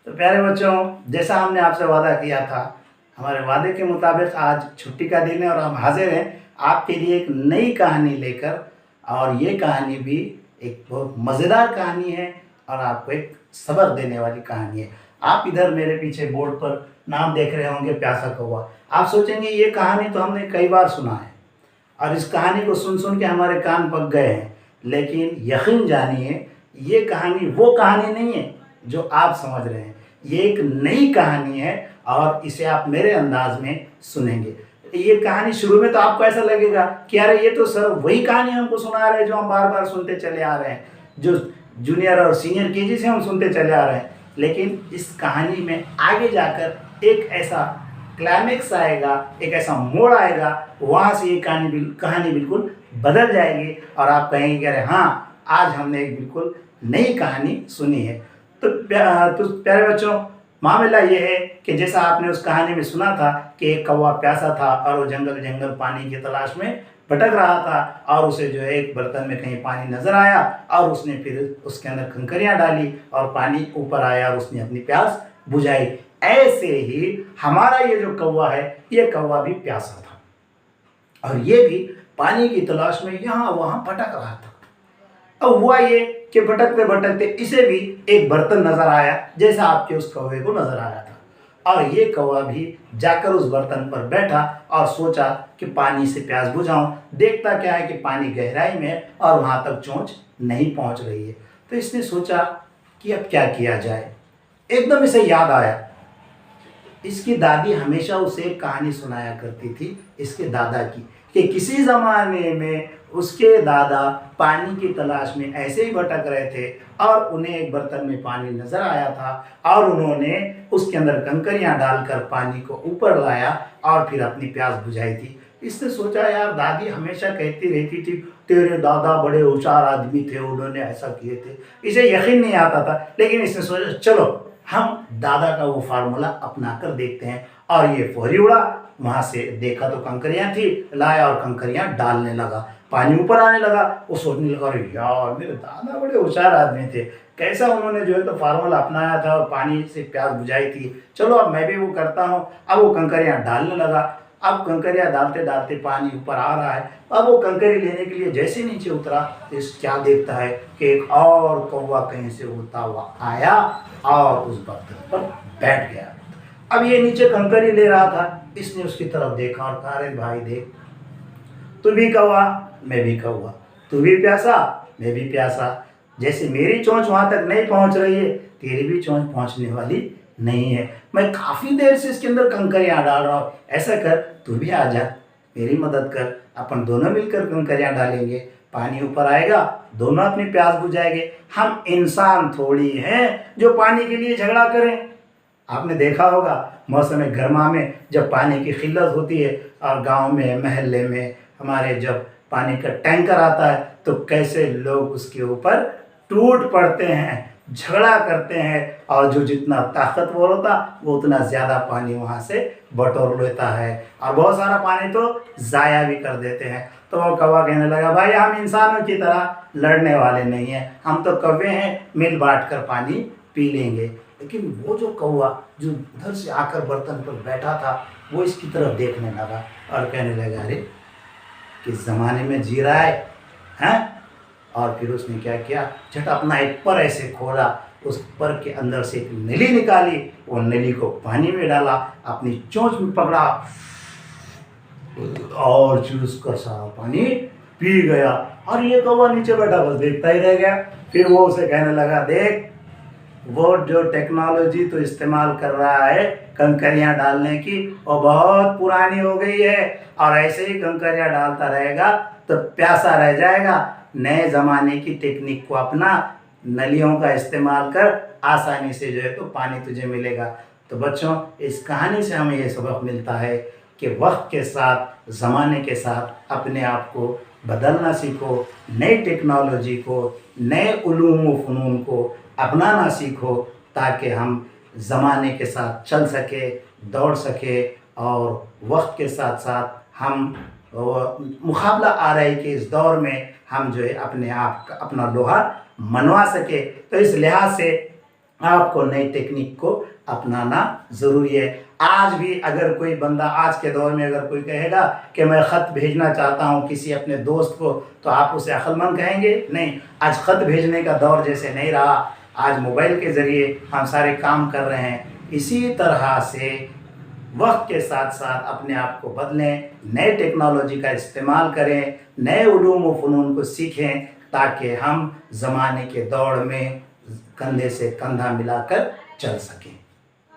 तो प्यारे बच्चों, जैसा हमने आपसे वादा किया था, हमारे वादे के मुताबिक आज छुट्टी का दिन है और हम हाजिर हैं आपके लिए एक नई कहानी लेकर। और ये कहानी भी एक बहुत मज़ेदार कहानी है और आपको एक सबक देने वाली कहानी है। आप इधर मेरे पीछे बोर्ड पर नाम देख रहे होंगे, प्यासा कौवा। आप सोचेंगे ये कहानी तो हमने कई बार सुना है और इस कहानी को सुन सुन के हमारे कान पक गए हैं, लेकिन यकीन जानिए ये कहानी वो कहानी नहीं है जो आप समझ रहे हैं। ये एक नई कहानी है और इसे आप मेरे अंदाज में सुनेंगे। ये कहानी शुरू में तो आपको ऐसा लगेगा कि अरे ये तो सर वही कहानी हमको सुना रहे हैं जो हम बार बार सुनते चले आ रहे हैं, जो जूनियर और सीनियर केजी से हम सुनते चले आ रहे हैं। लेकिन इस कहानी में आगे जाकर एक ऐसा क्लाइमेक्स आएगा, एक ऐसा मोड़ आएगा, वहाँ से ये कहानी बिल्कुल बदल जाएगी और आप कहेंगे कि अरे हाँ, आज हमने एक बिल्कुल नई कहानी सुनी है। तो प्यारे बच्चों, मामला ये है कि जैसा आपने उस कहानी में सुना था कि एक कौवा प्यासा था और वो जंगल जंगल पानी की तलाश में भटक रहा था और उसे जो है एक बर्तन में कहीं पानी नज़र आया और उसने फिर उसके अंदर कंकरियाँ डाली और पानी ऊपर आया और उसने अपनी प्यास बुझाई। ऐसे ही हमारा ये जो कौवा है, ये कौवा भी प्यासा था और ये भी पानी की तलाश में यहाँ वहाँ भटक रहा था। अब हुआ ये कि भटकते भटकते इसे भी एक बर्तन नजर आया जैसा आपके उस कौवे को नजर आया था और ये कौवा भी जाकर उस बर्तन पर बैठा और सोचा कि पानी से प्यास बुझाऊं। देखता क्या है कि पानी गहराई में है और वहाँ तक चोंच नहीं पहुँच रही है। तो इसने सोचा कि अब क्या किया जाए। एकदम इसे याद आया, इसकी दादी हमेशा उसे एक कहानी सुनाया करती थी इसके दादा की, कि किसी ज़माने में उसके दादा पानी की तलाश में ऐसे ही भटक रहे थे और उन्हें एक बर्तन में पानी नज़र आया था और उन्होंने उसके अंदर कंकरियां डालकर पानी को ऊपर लाया और फिर अपनी प्यास बुझाई थी। इसने सोचा यार, दादी हमेशा कहती रहती थी तेरे दादा बड़े होशियार आदमी थे, उन्होंने ऐसा किए थे। इसे यकीन नहीं आता था, लेकिन इसने सोचा चलो हम दादा का वो फार्मूला अपना कर देखते हैं। और ये फौरी उड़ा, वहाँ से देखा तो कंकरियाँ थी, लाया और कंकरियाँ डालने लगा, पानी ऊपर आने लगा। वो सोचने लगा अरे यार, मेरे दादा बड़े होशियार आदमी थे, कैसा उन्होंने जो है तो फार्मूला अपनाया था और पानी से प्यास बुझाई थी, चलो अब मैं भी वो करता हूँ। अब वो कंकरियाँ डालने लगा। अब कंकरियाँ डालते डालते पानी ऊपर आ रहा है। अब वो कंकरी लेने के लिए जैसे नीचे उतरा तो इस क्या देखता है कि एक और कौवा कहीं से उड़ता हुआ आया और उस बर्तन पर बैठ गया। अब ये नीचे कंकरी ले रहा था, इसने उसकी तरफ देखा और कहा अरे भाई देख, तू भी कौवा मैं भी कौवा, तू भी प्यासा मैं भी प्यासा, जैसे मेरी चोंच वहाँ तक नहीं पहुँच रही है तेरी भी चोंच पहुँचने वाली नहीं है। मैं काफ़ी देर से इसके अंदर कंकरियाँ डाल रहा हूँ, ऐसा कर तू भी आ जा, मेरी मदद कर, अपन दोनों मिलकर कंकरियाँ डालेंगे, पानी ऊपर आएगा, दोनों अपनी प्यास बुझाएंगे। हम इंसान थोड़ी हैं जो पानी के लिए झगड़ा करें। आपने देखा होगा मौसम गर्मा में जब पानी की किल्लत होती है और गांव में महल्ले में हमारे जब पानी का टैंकर आता है तो कैसे लोग उसके ऊपर टूट पड़ते हैं, झगड़ा करते हैं और जो जितना ताकतवर होता वो उतना ज़्यादा पानी वहाँ से बटोर लेता है और बहुत सारा पानी तो ज़ाया भी कर देते हैं। तो वो कौवा कहने लगा भाई हम इंसानों की तरह लड़ने वाले नहीं हैं, हम तो कौवे हैं, मिल बांट कर पानी पी लेंगे। लेकिन वो जो कौवा जो उधर से आकर बर्तन पर बैठा था वो इसकी तरफ देखने लगा और कहने लगा अरे किस ज़माने में जी रहा है हैं। और फिर उसने क्या किया, झट अपना एक पर ऐसे खोला, उस पर के अंदर से एक नली निकाली, वो नली को पानी में डाला, अपनी चोंच में पकड़ा और चूस कर सारा पानी पी गया। और ये कौवा नीचे बैठा बस देखता ही रह गया। फिर वो उसे कहने लगा देख, वो जो टेक्नोलॉजी तो इस्तेमाल कर रहा है कंकरियां डालने की, वो बहुत पुरानी हो गई है और ऐसे ही कंकरियां डालता रहेगा तो प्यासा रह जाएगा। नए ज़माने की टेक्निक को अपना, नलियों का इस्तेमाल कर, आसानी से जो है तो पानी तुझे मिलेगा। तो बच्चों, इस कहानी से हमें ये सबक मिलता है कि वक्त के साथ, ज़माने के साथ अपने आप को बदलना सीखो, नई टेक्नोलॉजी को, नए उलूम व फ़नून को अपनाना सीखो ताकि हम ज़माने के साथ चल सके, दौड़ सके और वक्त के साथ साथ हम मुकाबला आ रही के इस दौर में हम जो है अपने आप का अपना लोहा मनवा सके। तो इस लिहाज से आपको नई टेक्निक को अपनाना ज़रूरी है। आज भी अगर कोई बंदा आज के दौर में अगर कोई कहेगा कि मैं ख़त भेजना चाहता हूँ किसी अपने दोस्त को, तो आप उसे अक्लमंद कहेंगे? नहीं। आज ख़त भेजने का दौर जैसे नहीं रहा, आज मोबाइल के ज़रिए हम सारे काम कर रहे हैं। इसी तरह से वक्त के साथ साथ अपने आप को बदलें, नए टेक्नोलॉजी का इस्तेमाल करें, नए उलूम व फ़नून को सीखें, ताकि हम ज़माने के दौड़ में कंधे से कंधा मिलाकर चल सकें।